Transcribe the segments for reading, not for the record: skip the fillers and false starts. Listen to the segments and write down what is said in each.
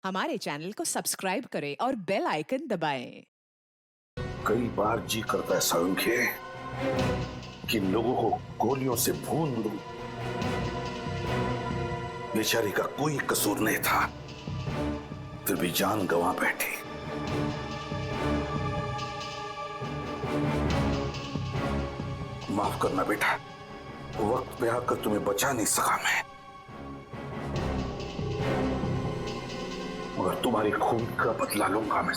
हमारे चैनल को सब्सक्राइब करें और बेल आइकन दबाएं। कई बार जी करता है संख्य कि लोगों को गोलियों से भून दूं। बेचारी का कोई कसूर नहीं था, फिर भी जान गंवा बैठी। माफ करना बेटा, वक्त पे आकर तुम्हें बचा नहीं सका मैं, मगर तुम्हारी खून का बदला लूंगा मैं,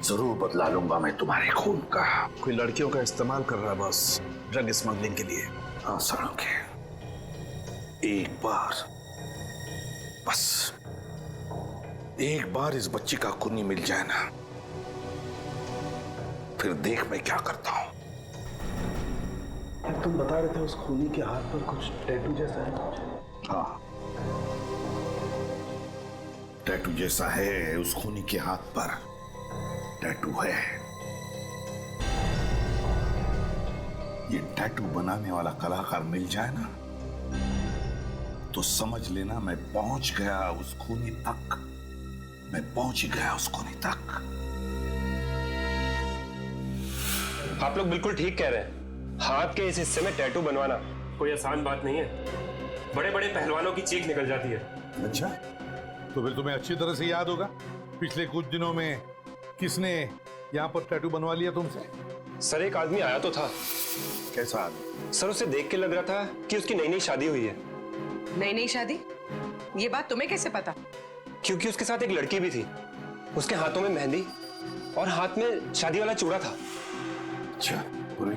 जरूर बदला लूंगा मैं तुम्हारे खून का। कोई लड़कियों का इस्तेमाल कर रहा है बस, ड्रग स्मगलिंग के लिए। हाँ सारंगी, एक बार, बस एक बार इस बच्ची का खूनी मिल जाए ना, फिर देख मैं क्या करता हूं। तुम बता रहे थे उस खूनी के हाथ पर कुछ टैटू जैसा है। हाँ, टैटू जैसा है उस खूनी के हाथ पर, टैटू है। ये टैटू बनाने वाला कलाकार मिल जाए ना, तो समझ लेना मैं पहुंच गया उस खूनी तक, मैं पहुंच गया उस खूनी तक। आप लोग बिल्कुल ठीक कह रहे हैं। हाथ के इस हिस्से में टैटू बनवाना कोई आसान बात नहीं है। बड़े बड़े पहलवानों की चीख निकल जाती है। अच्छा, तो फिर तुम्हें अच्छी तरह से याद होगा पिछले कुछ दिनों में किसने यहाँ पर टैटू बनवा लिया तुमसे? सर, एक आदमी आया तो था। कैसा आदमी? सर, उसे देख के लग रहा था कि उसकी नई नई शादी हुई है। नई नई शादी? ये बात तुम्हें कैसे पता? क्योंकि उसके साथ एक लड़की भी थी। उसके हाथों में मेहंदी और हाथ में शादी वाला चूड़ा था। अच्छा, पूरी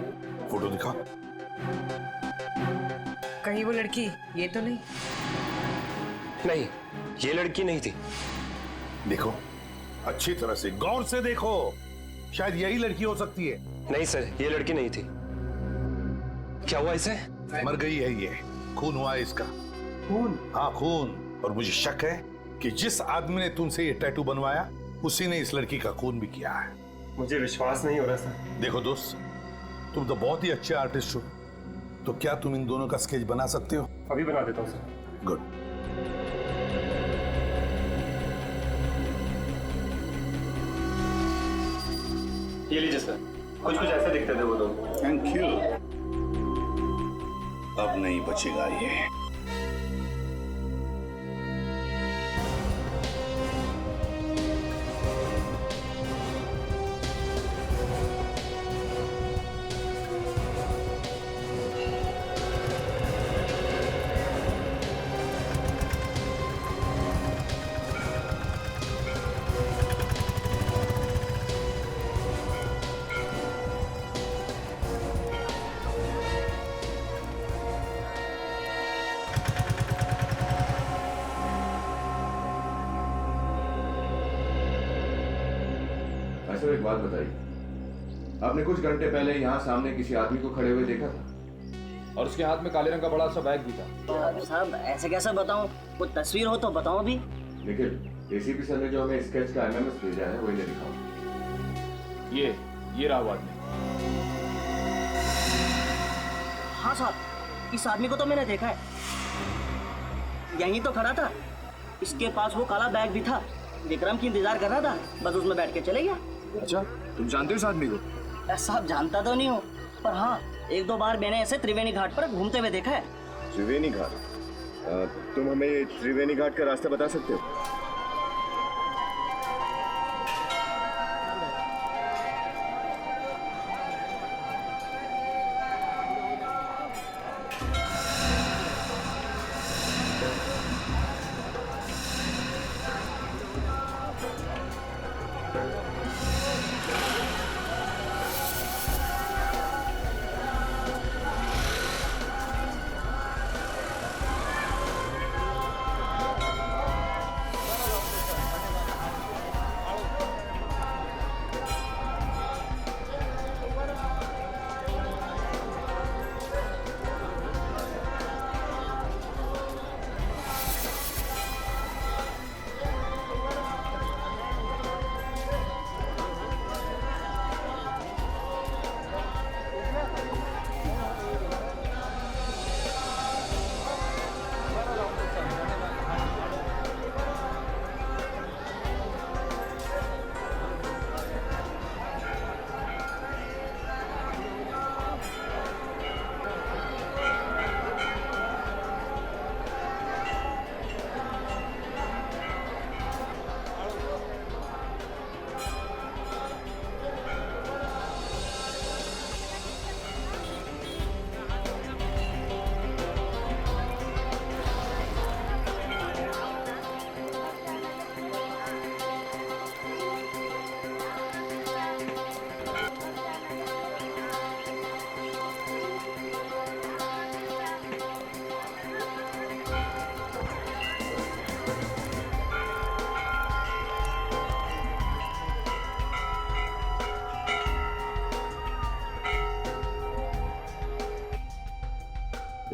फोटो दिखा। कहीं वो लड़की ये तो नहीं? नहीं, ये लड़की नहीं थी। देखो अच्छी तरह से, गौर से देखो, शायद यही लड़की हो सकती है। नहीं सर, ये लड़की नहीं थी। क्या हुआ इसे? मर गई है ये, खून हुआ है इसका। खून? हाँ खून। और मुझे शक है कि जिस आदमी ने तुमसे ये टैटू बनवाया उसी ने इस लड़की का खून भी किया है। मुझे विश्वास नहीं हो रहा सर। देखो दोस्त, तुम तो बहुत ही अच्छे आर्टिस्ट हो, तो क्या तुम इन दोनों का स्केच बना सकते हो? अभी बना देता हूँ सर। गुड। ये लीजिए सर, कुछ कुछ ऐसे दिखते थे वो दोनों। Thank you. अब नहीं बचेगा ये। सर, एक बात बताइए, आपने कुछ घंटे पहले यहाँ सामने किसी आदमी को खड़े हुए देखा था और उसके हाथ में काले रंग का बड़ा सा बैग भी था। साहब ऐसे कैसे बताऊं, कोई तस्वीर हो तो बताओ अभी। निखिल, एसीपी सर ने जो हमें स्केच का एमएमएस भेजा है वो इन्हें दिखाओ। ये रहा वो आदमी। हाँ साहब, इस आदमी को तो मैंने देखा है, यहीं तो खड़ा था। इसके पास वो काला बैग भी था। विक्रम की इंतजार कर रहा था, बस उसमें बैठ के चले गया। अच्छा, तुम जानते हो इस आदमी को? साहब जानता तो नहीं हूँ, पर हाँ एक दो बार मैंने ऐसे त्रिवेणी घाट पर घूमते हुए देखा है। त्रिवेणी घाट? तुम हमें त्रिवेणी घाट का रास्ता बता सकते हो?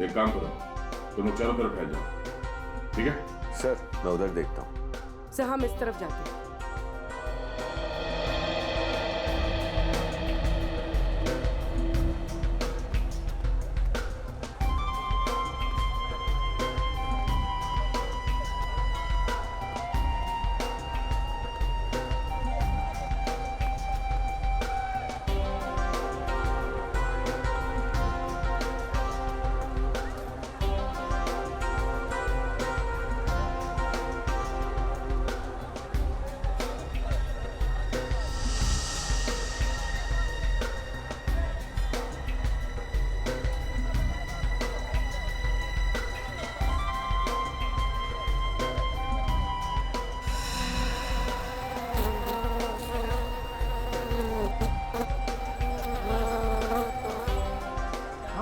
एक काम करो, तुम लोग चारों तरफ फैल जाओ, ठीक है? सर मैं उधर देखता हूँ। सर हम इस तरफ जाते हैं।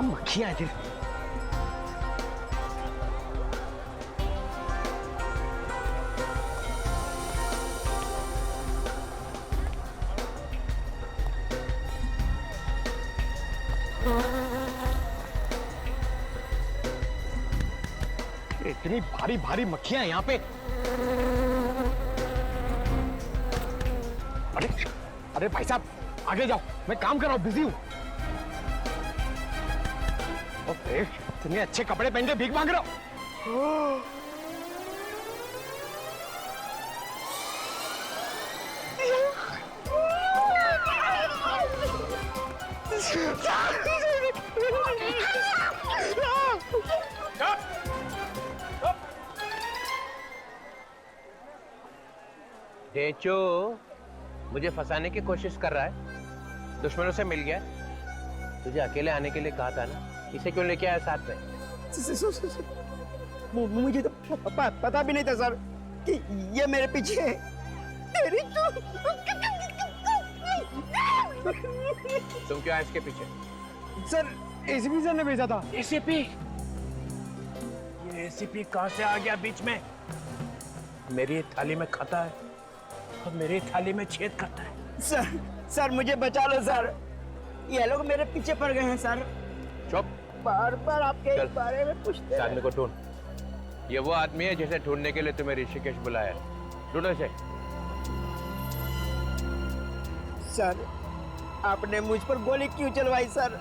मक्खियां हैं। इतनी भारी भारी मक्खियां यहाँ पे। अरे अरे भाई साहब आगे जाओ, मैं काम कर रहा हूँ, बिजी हूँ। इतने अच्छे कपड़े पहन के भीख मांग रहा हूँ। डेचो मुझे फंसाने की कोशिश कर रहा है, दुश्मनों से मिल गया। तुझे अकेले आने के लिए कहा था ना, इसे क्यों लेके आया साथ में? मुझे तो पता भी नहीं था सर कि ये मेरे पीछे है। तेरी तुम क्यों आए इसके पीछे? सर एसीपी सर ने भेजा था। एसीपी? ये एसीपी कहां से आ गया बीच में? मेरी थाली में खाता है और मेरी थाली में छेद करता है। सर मुझे बचा लो सर, ये लोग मेरे पीछे पड़ गए हैं सर। चुप। बार बार आपके बारे में पूछते हैं। आदमी को ढूंढ। ये वो आदमी है जिसे ढूंढने के लिए तुम्हें ऋषिकेश बुलाया है। ढूंढो इसे। सर आपने मुझ पर गोली क्यों चलवाई सर?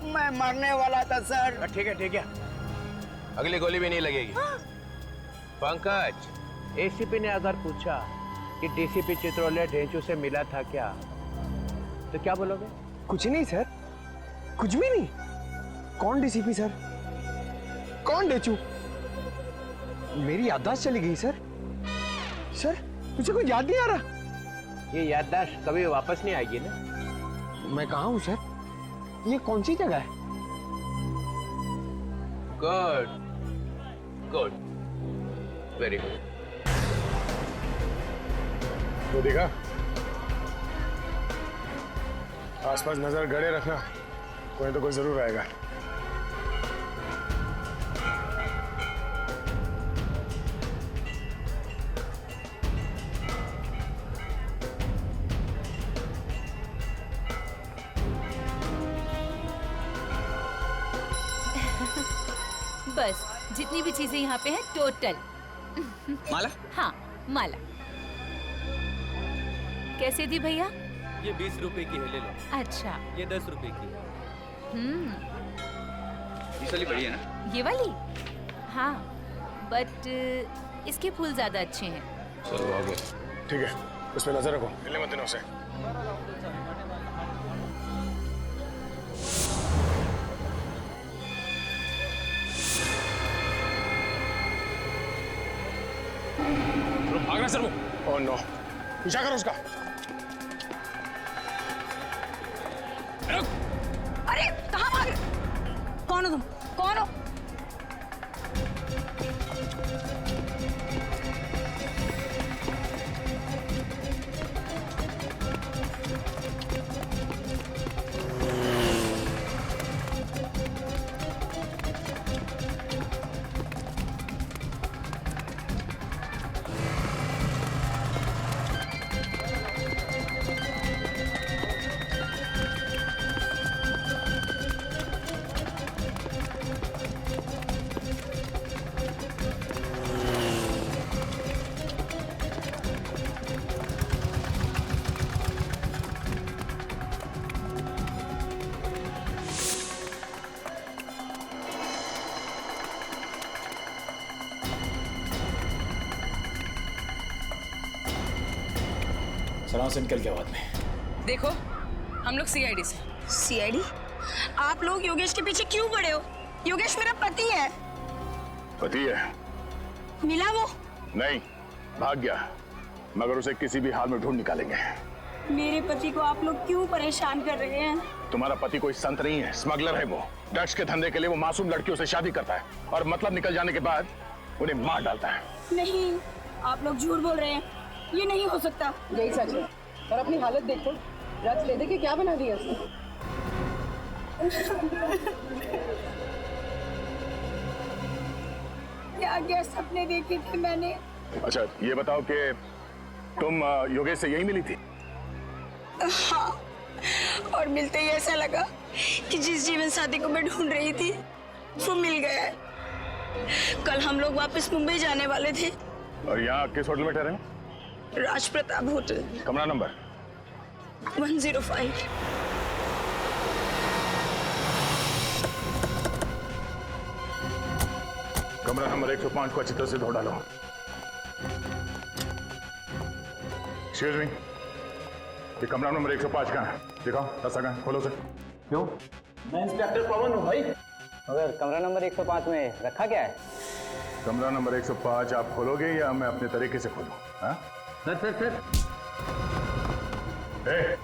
मैं मरने वाला था सर। ठीक है, अगली गोली भी नहीं लगेगी। पंकज, एसीपी ने अगर पूछा कि डीसीपी चित्रोले ढेंचू से मिला था क्या, तो क्या बोलोगे? कुछ नहीं सर, कुछ भी नहीं। कौन डीसीपी सर? कौन डेचू? मेरी याददाश्त चली गई सर। मुझे कोई याद नहीं आ रहा। ये याददाश्त कभी वापस नहीं आएगी ना। मैं कहाँ हूँ सर? ये कौन सी जगह है? Good, very good. तो देखा, आसपास नजर गड़े रखना, कोई तो कोई जरूर आएगा। बस जितनी भी चीजें यहाँ पे हैं टोटल। माला? हाँ माला। कैसे दी भैया? ये 20 रुपए की है, ले लो। अच्छा। ये 10 रुपए की है। ये वाली बढ़िया ना? ये वाली? हाँ, बट इसके फूल ज्यादा अच्छे हैं। चलो आगे। ठीक है, उस पर नजर रखो, मिलने मत देना उसे। भागना सर वो। ओह नो, पीछा करो उसका। अरे कहाँ भाग रहे? कौन हो तुम? कौन हो? सलाम से निकल के बाद में। देखो हम लोग सीआईडी से। सीआईडी? आप लोग योगेश के पीछे क्यों पड़े हो? योगेश मेरा पति है। पति है? मिला वो? नहीं, भाग गया, मगर उसे किसी भी हाल में ढूंढ निकालेंगे। मेरे पति को आप लोग क्यों परेशान कर रहे हैं? तुम्हारा पति कोई संत नहीं है, स्मगलर है वो। ड्रग्स के धंधे के लिए वो मासूम लड़कियों से शादी करता है और मतलब निकल जाने के बाद उन्हें मार डालता है। नहीं, आप लोग झूठ बोल रहे हैं, ये नहीं हो सकता। यही सच है। और अपनी हालत देखो, ड्रग्स ले दे के क्या बना दिया उसने। क्या क्या सपने देखे थे मैंने। अच्छा ये बताओ कि तुम योगेश से यही मिली थी? हाँ, और मिलते ही ऐसा लगा कि जिस जीवन साथी को मैं ढूंढ रही थी वो मिल गया है। कल हम लोग वापस मुंबई जाने वाले थे। और यहाँ किस होटल में ठहरे? राज प्रताप होटल, कमरा नंबर 105। कमरा नंबर 105 को अच्छी तरह से धो डालो। एक्सक्यूज मी, ये कमरा नंबर 105 कहाँ है? दिखाओ, रास्ता कहाँ है? खोलो से। क्यों? मैं इंस्पेक्टर पवन हूँ भाई। मगर कमरा नंबर 105 में रखा क्या है? कमरा नंबर 105 आप खोलोगे या मैं अपने तरीके से खोलूं? हाँ? सर ए,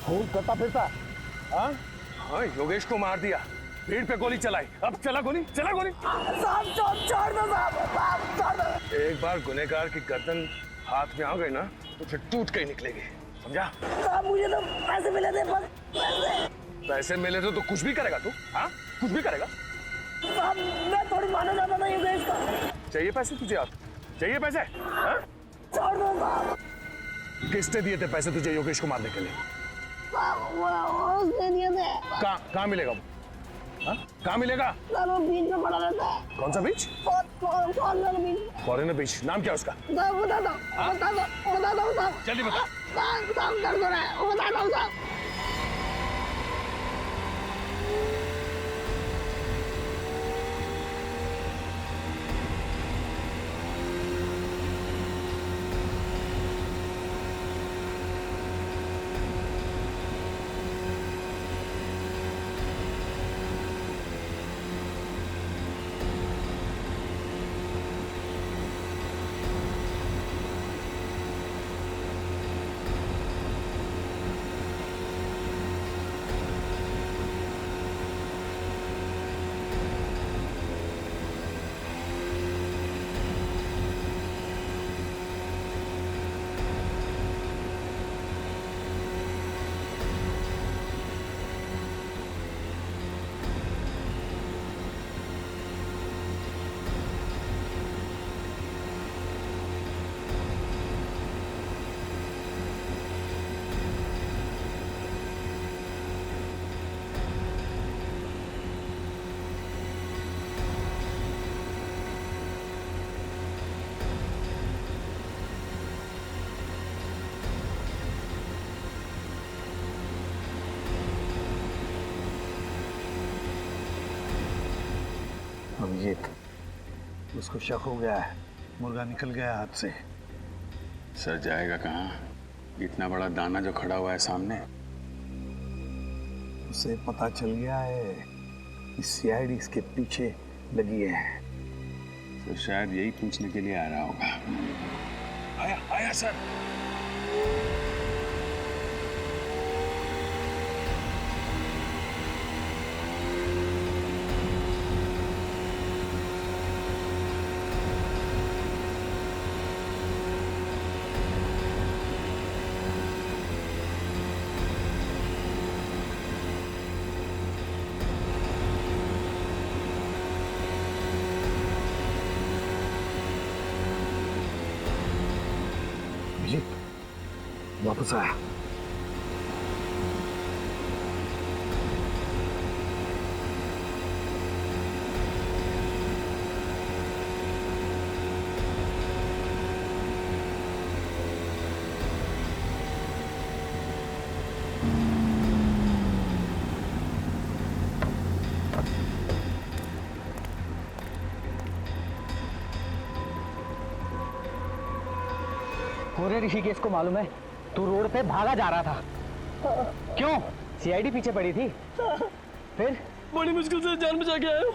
खून करता फिरता। हाँ हाँ, योगेश को मार दिया, भीड़ पे गोली चलाई, अब चला गोली, चला गोली। छोड़ दो साहब, छोड़ दो। एक बार गुनहगार की गर्दन हाथ में आ गई ना तो फिर टूट के ही निकलेगी, समझा? साहब मुझे तो पैसे मिले थे, बस पैसे मिले थे तो कुछ भी करेगा तू? हाँ कुछ भी करेगा? साहब मैं थोड़ी मानना चाहता था योगेश का। चाहिए पैसे तुझे? आप चाहिए पैसे? हाँ? छोड़ दो साहब। किसने दिए थे पैसे तुझे योगेश को मारने के लिए? उसने दिए थे। कहाँ मिलेगा वो? हाँ? कहाँ मिलेगा? सर वो बीच में पड़ा रहता है। कौन सा बीच? फॉरेनर बीच। फॉरेनर बीच। नाम क्या है उसका? बता दो साहब। जल्दी बता। साहब कर दो रहा है, बता दो साहब। अभिजीत, उसको शक हो गया है, मुर्गा निकल गया हाथ से। सर जाएगा कहाँ? इतना बड़ा दाना जो खड़ा हुआ है सामने। उसे पता चल गया है कि सीआईडी इसके पीछे लगी है, तो शायद यही पूछने के लिए आ रहा होगा। आया सर। वापस आया। पूरे ऋषिकेश को मालूम है तू रोड पे भागा जा रहा था। क्यों? सीआईडी पीछे पड़ी थी। फिर बड़ी मुश्किल से जान बचा के आया।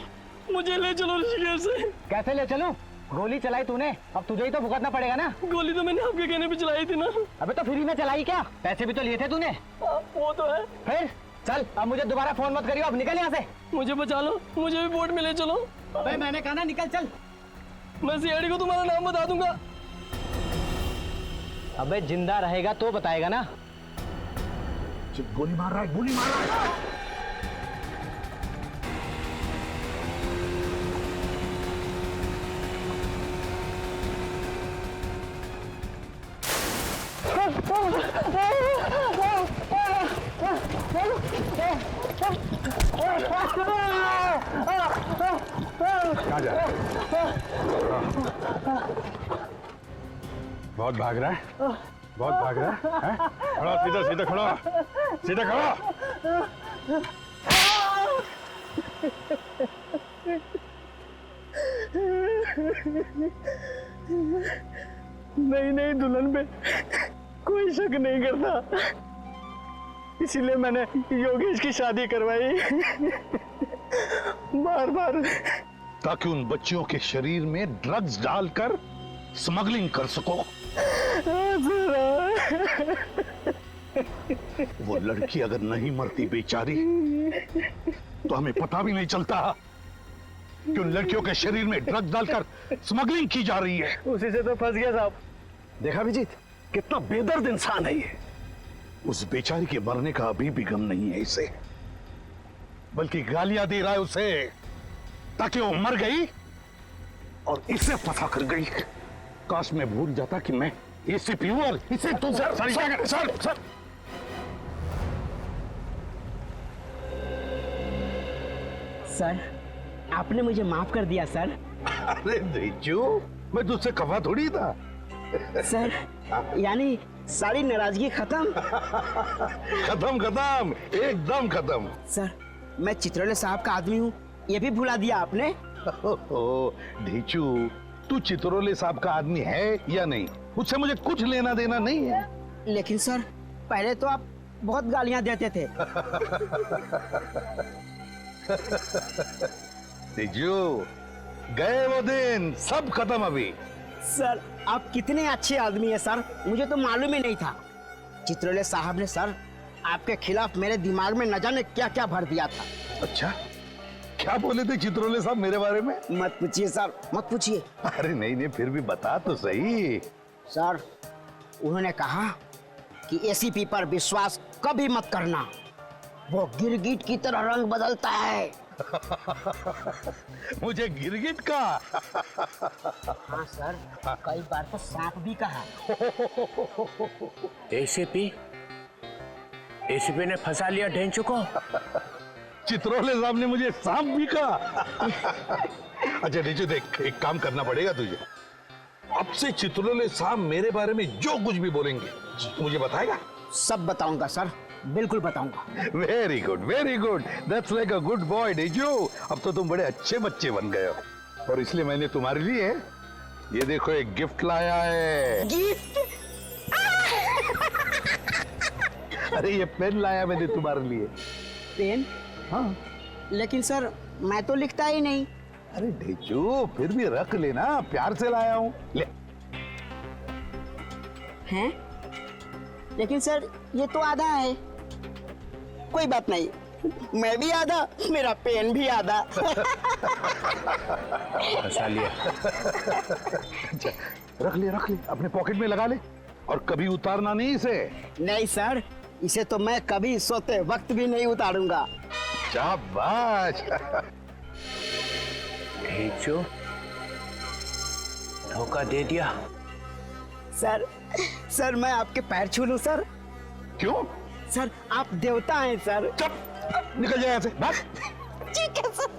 मुझे ले चलो ऋषिकेश से। कैसे ले चलूं? गोली चलाई तूने, अब तुझे ही तो भुगतना पड़ेगा ना। गोली तो मैंने आपके कहने पे चलाई थी ना। अबे तो फ्री में चलाई क्या? पैसे भी तो लिए थे तूने। वो तो है। फिर चल, अब मुझे दोबारा फोन मत करियो, अब निकल यहाँ से। मुझे बचा लो, मुझे भी बोट में ले चलो। अबे मैंने कहा ना निकल, चल। मैं सीआईडी को तुम्हारा नाम बता दूंगा। अबे जिंदा रहेगा तो बताएगा ना। गोली मार रहा है, गोली मार रहा है। कहाँ जा रहा है? बहुत भाग रहा है, बहुत भाग रहा है? खड़ा, सीधा सीधा खड़ा, सीधा खड़ा। नहीं दुल्हन पे कोई शक नहीं करता, इसीलिए मैंने योगेश की शादी करवाई। बार बार ताकि उन बच्चियों के शरीर में ड्रग्स डालकर स्मगलिंग कर सको। वो लड़की अगर नहीं मरती बेचारी तो हमें पता भी नहीं चलता कि उन लड़कियों के शरीर में ड्रग्स डालकर स्मगलिंग की जा रही है। उसी से तो फंस गया साहब। देखा अभिजीत, कितना बेदर्द इंसान है ये। उस बेचारी के मरने का अभी भी गम नहीं है इसे, बल्कि गालियां दे रहा है उसे ताकि वो मर गई और इसे फंसा कर गई। काश मैं भूल जाता कि मैं इससे प्योर इसे तू सर सर सर सर आपने मुझे माफ कर दिया सर। अरे ढेंचू, मैं तुझसे खफा थोड़ी था। सर यानी सारी नाराजगी खत्म। खत्म खत्म एकदम खत्म। सर मैं चित्रोले साहब का आदमी हूँ, ये भी भुला दिया आपने। ढेंचू, तू चित्रोले साहब का आदमी है या नहीं, उससे मुझे कुछ लेना देना नहीं है। लेकिन सर पहले तो आप बहुत गालियां देते थे। ढेंचू, गए वो दिन, सब खत्म अभी। सर आप कितने अच्छे आदमी हैं सर, मुझे तो मालूम ही नहीं था। चित्रोले साहब ने सर आपके खिलाफ मेरे दिमाग में न जाने क्या क्या भर दिया था। अच्छा, क्या बोले थे चित्रोले साहब मेरे बारे में? मत पूछिए सर, मत पूछिए। अरे नहीं, फिर भी बता तो सही। सर उन्होंने कहा कि एसीपी पर विश्वास कभी मत करना, वो गिरगिट की तरह रंग बदलता है। मुझे गिरगिट का? हाँ सर, कई बार तो सांप भी कहा। एसीपी ने फंसा लिया ढेंचू को। चित्रोले साहब ने मुझे सांप भी कहा। अच्छा ढेंचू देख, एक काम करना पड़ेगा तुझे। अब से चित्रोले साहब मेरे बारे में जो कुछ भी बोलेंगे तू मुझे बताएगा? सब बताऊंगा सर, बिल्कुल बताऊंगा। Very good, that's like a good boy ढेंचू। अब तो तुम बड़े अच्छे बच्चे बन गए हो, और इसलिए मैंने तुम्हारे लिए ये देखो एक गिफ्ट लाया है। गिफ्ट? अरे ये पेन लाया मैंने तुम्हारे लिए। पेन? हाँ। लेकिन सर मैं तो लिखता ही नहीं। अरे ढेंचू, फिर भी रख लेना, प्यार से लाया हूँ, ले। हैं? लेकिन सर ये तो आधा है। कोई बात नहीं, मैं भी आधा, मेरा पेन भी आधा। फंसा लिया। अच्छा, रख ले अपने पॉकेट में लगा ले, और कभी उतारना नहीं इसे। नहीं सर, इसे तो मैं कभी सोते वक्त भी नहीं उतारूंगा। शाबाश। ढेंचू, धोखा दे दिया। सर मैं आपके पैर छू लूं सर? क्यों? सर आप देवता हैं सर। चुप, निकल जाए यहाँ से, भाग। ठीक है सर।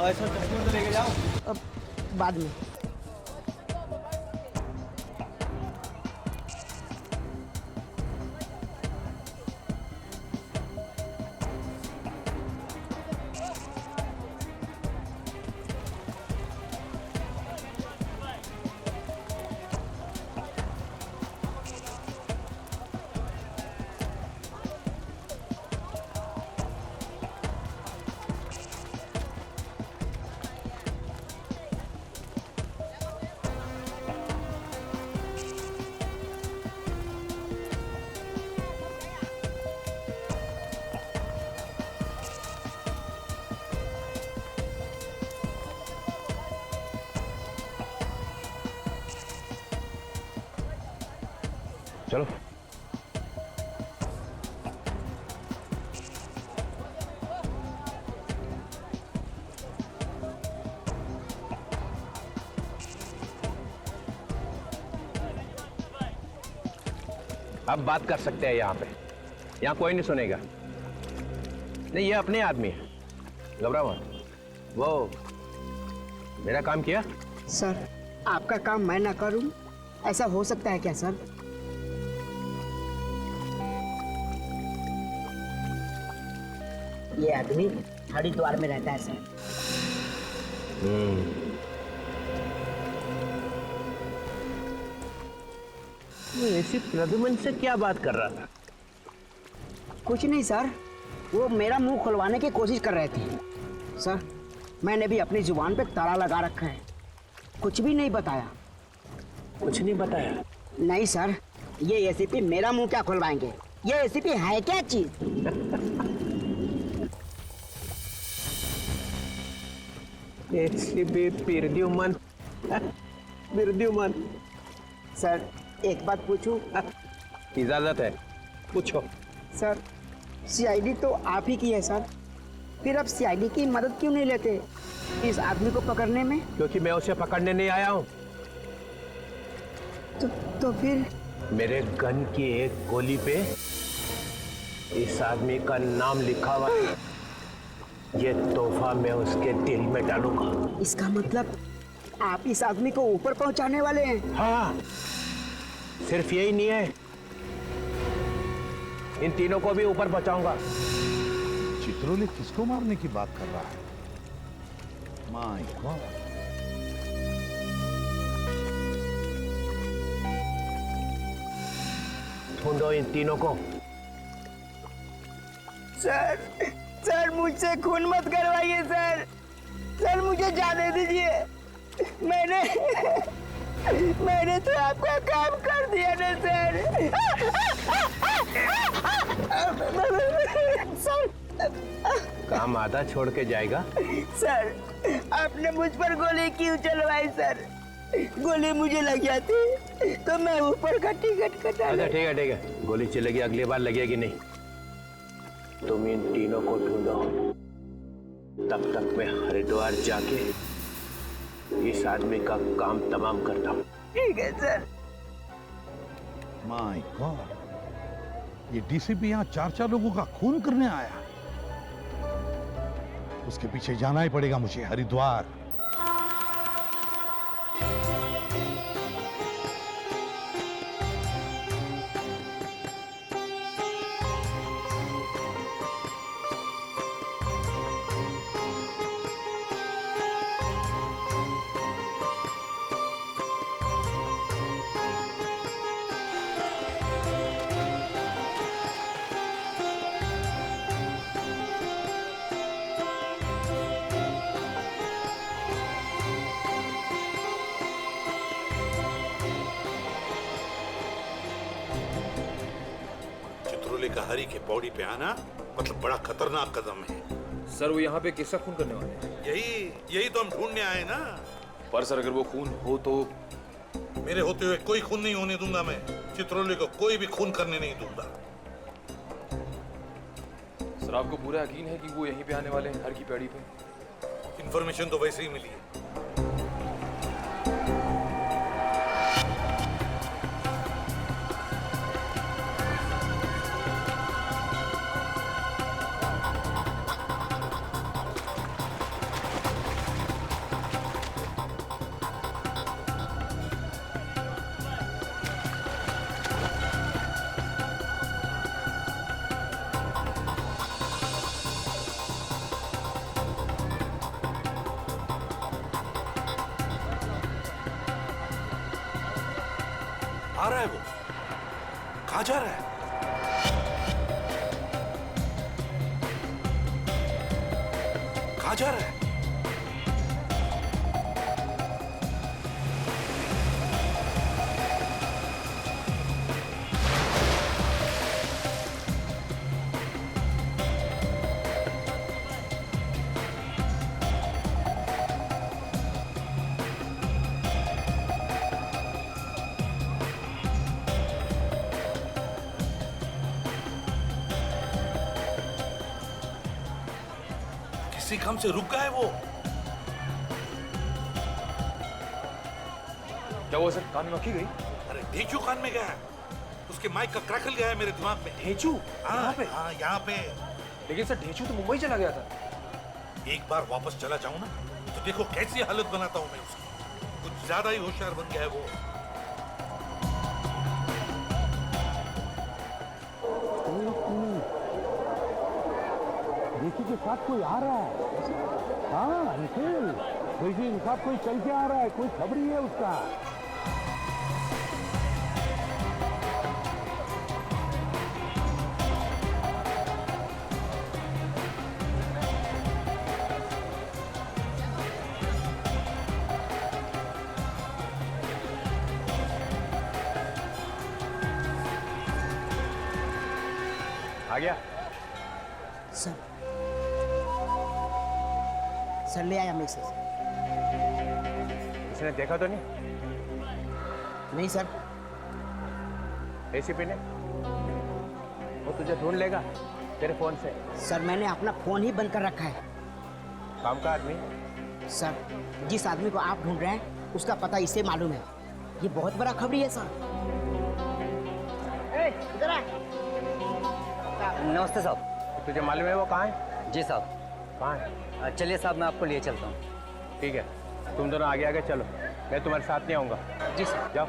ऐसा चश्मे तो लेके जाओ। अब बाद में। चलो। अब बात कर सकते हैं यहाँ पे। यहाँ कोई नहीं सुनेगा। नहीं, ये अपने आदमी है, घबराओ मत। वो मेरा काम किया। सर, आपका काम मैं ना करूं, ऐसा हो सकता है क्या सर? ये आदमी हरिद्वार में रहता है सर। वो ऐसी प्रद्युमन से क्या बात कर रहा था? कुछ नहीं सर, वो मेरा मुंह खुलवाने की कोशिश कर रहे थे। सर, मैंने भी अपनी जुबान पे ताला लगा रखा है, कुछ भी नहीं बताया। कुछ नहीं बताया? नहीं सर, ये एसीपी मेरा मुंह क्या खुलवाएंगे? ये एसीपी है क्या चीज? एसीपी प्रद्युमन। प्रद्युमन। सर, एक बात पूछूं? इजाजत है, पूछो। सर, सीआईडी तो आप ही की है सर, फिर आप सीआईडी की मदद क्यों नहीं लेते इस आदमी को पकड़ने में? क्योंकि मैं उसे पकड़ने नहीं आया हूँ। तो फिर? मेरे गन की एक गोली पे इस आदमी का नाम लिखा हुआ है। ये तोहफा मैं उसके दिल में डालूंगा। इसका मतलब आप इस आदमी को ऊपर पहुंचाने वाले हैं? हाँ, सिर्फ यही नहीं है, इन तीनों को भी ऊपर पहुंचाऊंगा। चित्रोले किसको मारने की बात कर रहा है? My God. ढूंढो इन तीनों को। सर, सर मुझसे खून मत करवाइए सर। सर मुझे जाने दीजिए। मैंने तो आपका काम कर दिया ना सर। सर, काम आधा छोड़ के जाएगा? सर, आपने मुझ पर गोली क्यों चलवाई सर? गोली मुझे लग जाती तो मैं ऊपर का टिकट कटा। अच्छा ठीक है, ठीक है, गोली चलेगी, अगली बार लगेगी नहीं। तुम इन तीनों को ढूंढो, तब तक मैं हरिद्वार जाके इस आदमी का काम तमाम करता हूँ। ठीक है सर। माय गॉड, ये डीसीपी यहाँ 4 लोगों का खून करने आया। उसके पीछे जाना ही पड़ेगा मुझे, हरिद्वार। का हरी के पौड़ी पे आना मतलब बड़ा खतरनाक कदम है। सर, वो यहाँ पे किसका खून करने वाले हैं? यही तो हम ढूंढने आए ना। पर सर, अगर वो खून हो तो? मेरे होते हुए कोई खून नहीं होने दूंगा मैं। चित्रोले को कोई भी खून करने नहीं दूंगा। सर, आपको पूरा यकीन है कि वो यहीं पे आने वाले हैं, हर की पेड़ी पे? इंफॉर्मेशन तो वैसे ही मिली है। कहाँ रहा है वो? कहाँ जा रहा है? कहाँ जा रहा है? किसी काम से रुक गया है वो। क्या हुआ सर? कान में मक्खी गई? अरे ढेंचू कान में गया है। उसके माइक का क्रैकल गया है मेरे दिमाग में। ढेंचू? यहाँ पे? हाँ यहाँ पे। लेकिन सर ढेंचू तो मुंबई चला गया था। एक बार वापस चला जाऊं ना तो देखो कैसी हालत बनाता हूं मैं उसकी। कुछ ज्यादा ही होशियार बन गया है वो। ऋषि के साथ कोई आ रहा है। हाँ निखिल, ऋषि के साथ कोई चल के आ रहा है, कोई खबरी है उसका। आ गया सर। सर ले आया मैसेज। इसने देखा तो नहीं? नहीं सर। एसीपी ने? वो तुझे ढूंढ लेगा तेरे फोन से। सर मैंने अपना फोन ही बंद कर रखा है। काम का आदमी? सर जिस आदमी को आप ढूंढ रहे हैं उसका पता इसे मालूम है। ये बहुत बड़ा खबरी है सर। इधर आ। नमस्ते साहब। तुझे मालूम है वो कहाँ है? जी साहब। कहाँ है? चलिए साहब, मैं आपको लिए चलता हूँ। ठीक है, तुम दोनों आगे आगे चलो, मैं तुम्हारे साथ नहीं आऊँगा। जी सर। जाओ।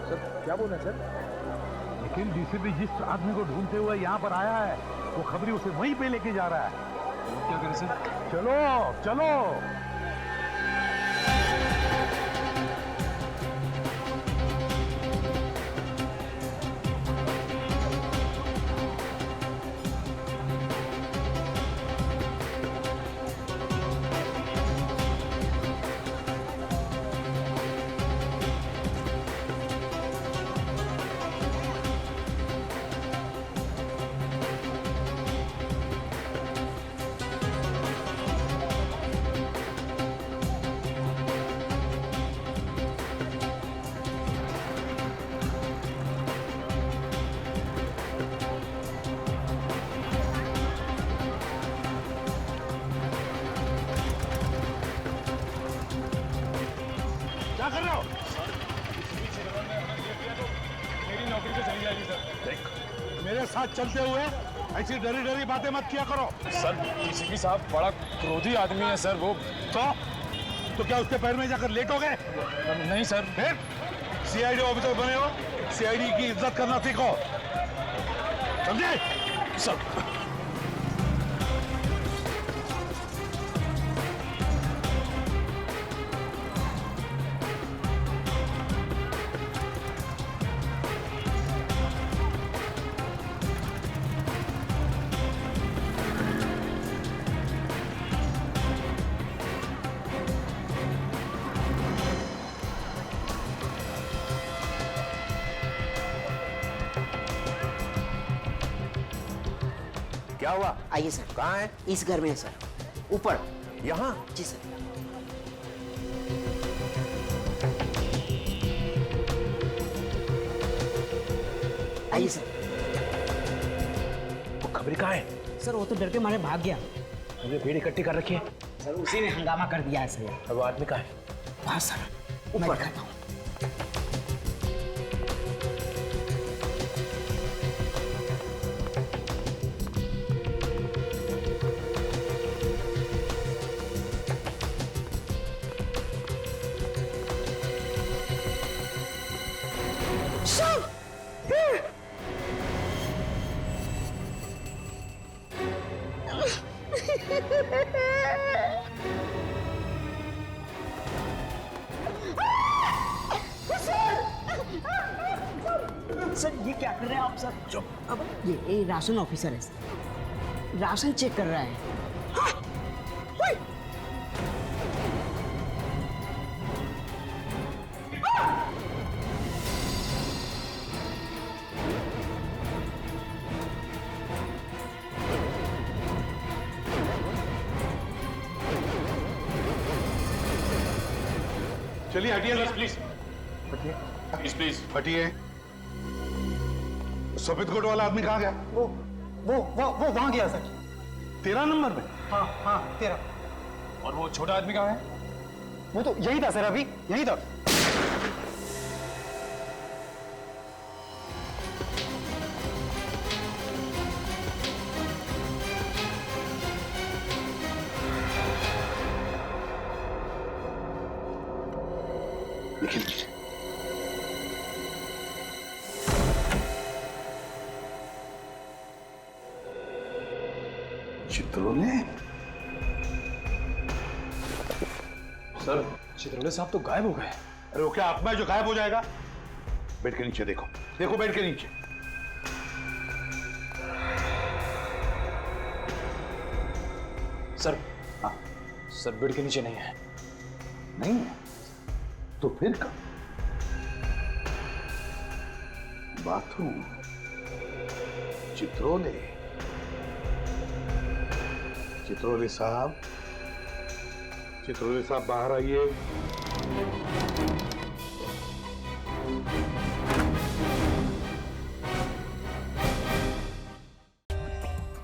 सर क्या बोला सर? लेकिन डीसीपी जिस आदमी को ढूंढते हुए यहाँ पर आया है वो खबरी उसे वहीं पे लेके जा रहा है। क्या करें सर? चलो चलो। क्या कर रहे हो? मेरी नौकरी तो चली जाएगी सर। देख, मेरे साथ चलते हुए ऐसी डरी डरी बातें मत किया करो। सर डीसीपी साहब बड़ा क्रोधी आदमी है सर वो। तो क्या उसके पैर में जाकर लेटोगे? नहीं सर। फिर सीआईडी ऑफिसर बने हो, सीआईडी की इज्जत करना सीखो, समझे? सर क्या हुआ? आइए सर। कहाँ है? इस घर में है सर, ऊपर। यहाँ? जी सर। आइए सर। वो खबरी कहाँ है? सर वो तो डर के मारे भाग गया। हमने भीड़ इकट्ठी कर रखी है। सर उसी ने हंगामा कर दिया है सर। अब वो आदमी कहाँ है? वहाँ सर, ऊपर दिखाता हूँ। सर ये क्या कर रहे हैं आप सर? चुप। अब ये राशन ऑफिसर है सर। राशन चेक कर रहा है। हाँ! ओए! चलिए हटिए सर, प्लीज प्लीज प्लीज हटिए। सफेद कोट वाला आदमी कहाँ गया? वो वहां गया सर। 13 नंबर में? हाँ 13। और वो छोटा आदमी कहाँ है? वो तो यही था सर, अभी यही था। निखिल चित्रोले? सर चित्रोले साहब तो गायब हो गए। अरे वो क्या आत्मा है जो गायब हो जाएगा? बेड के नीचे देखो, देखो बेड के नीचे। सर सर बेड के नीचे नहीं है। नहीं है तो फिर कब? बाथरूम, चित्रोले, चित्रोले साहब, चित्रोले साहब बाहर आइए।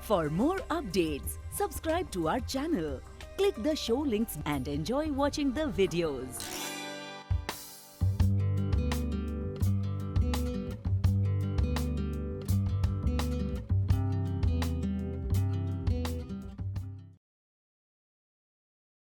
For more updates, subscribe to our channel, click the show links and enjoy watching the videos.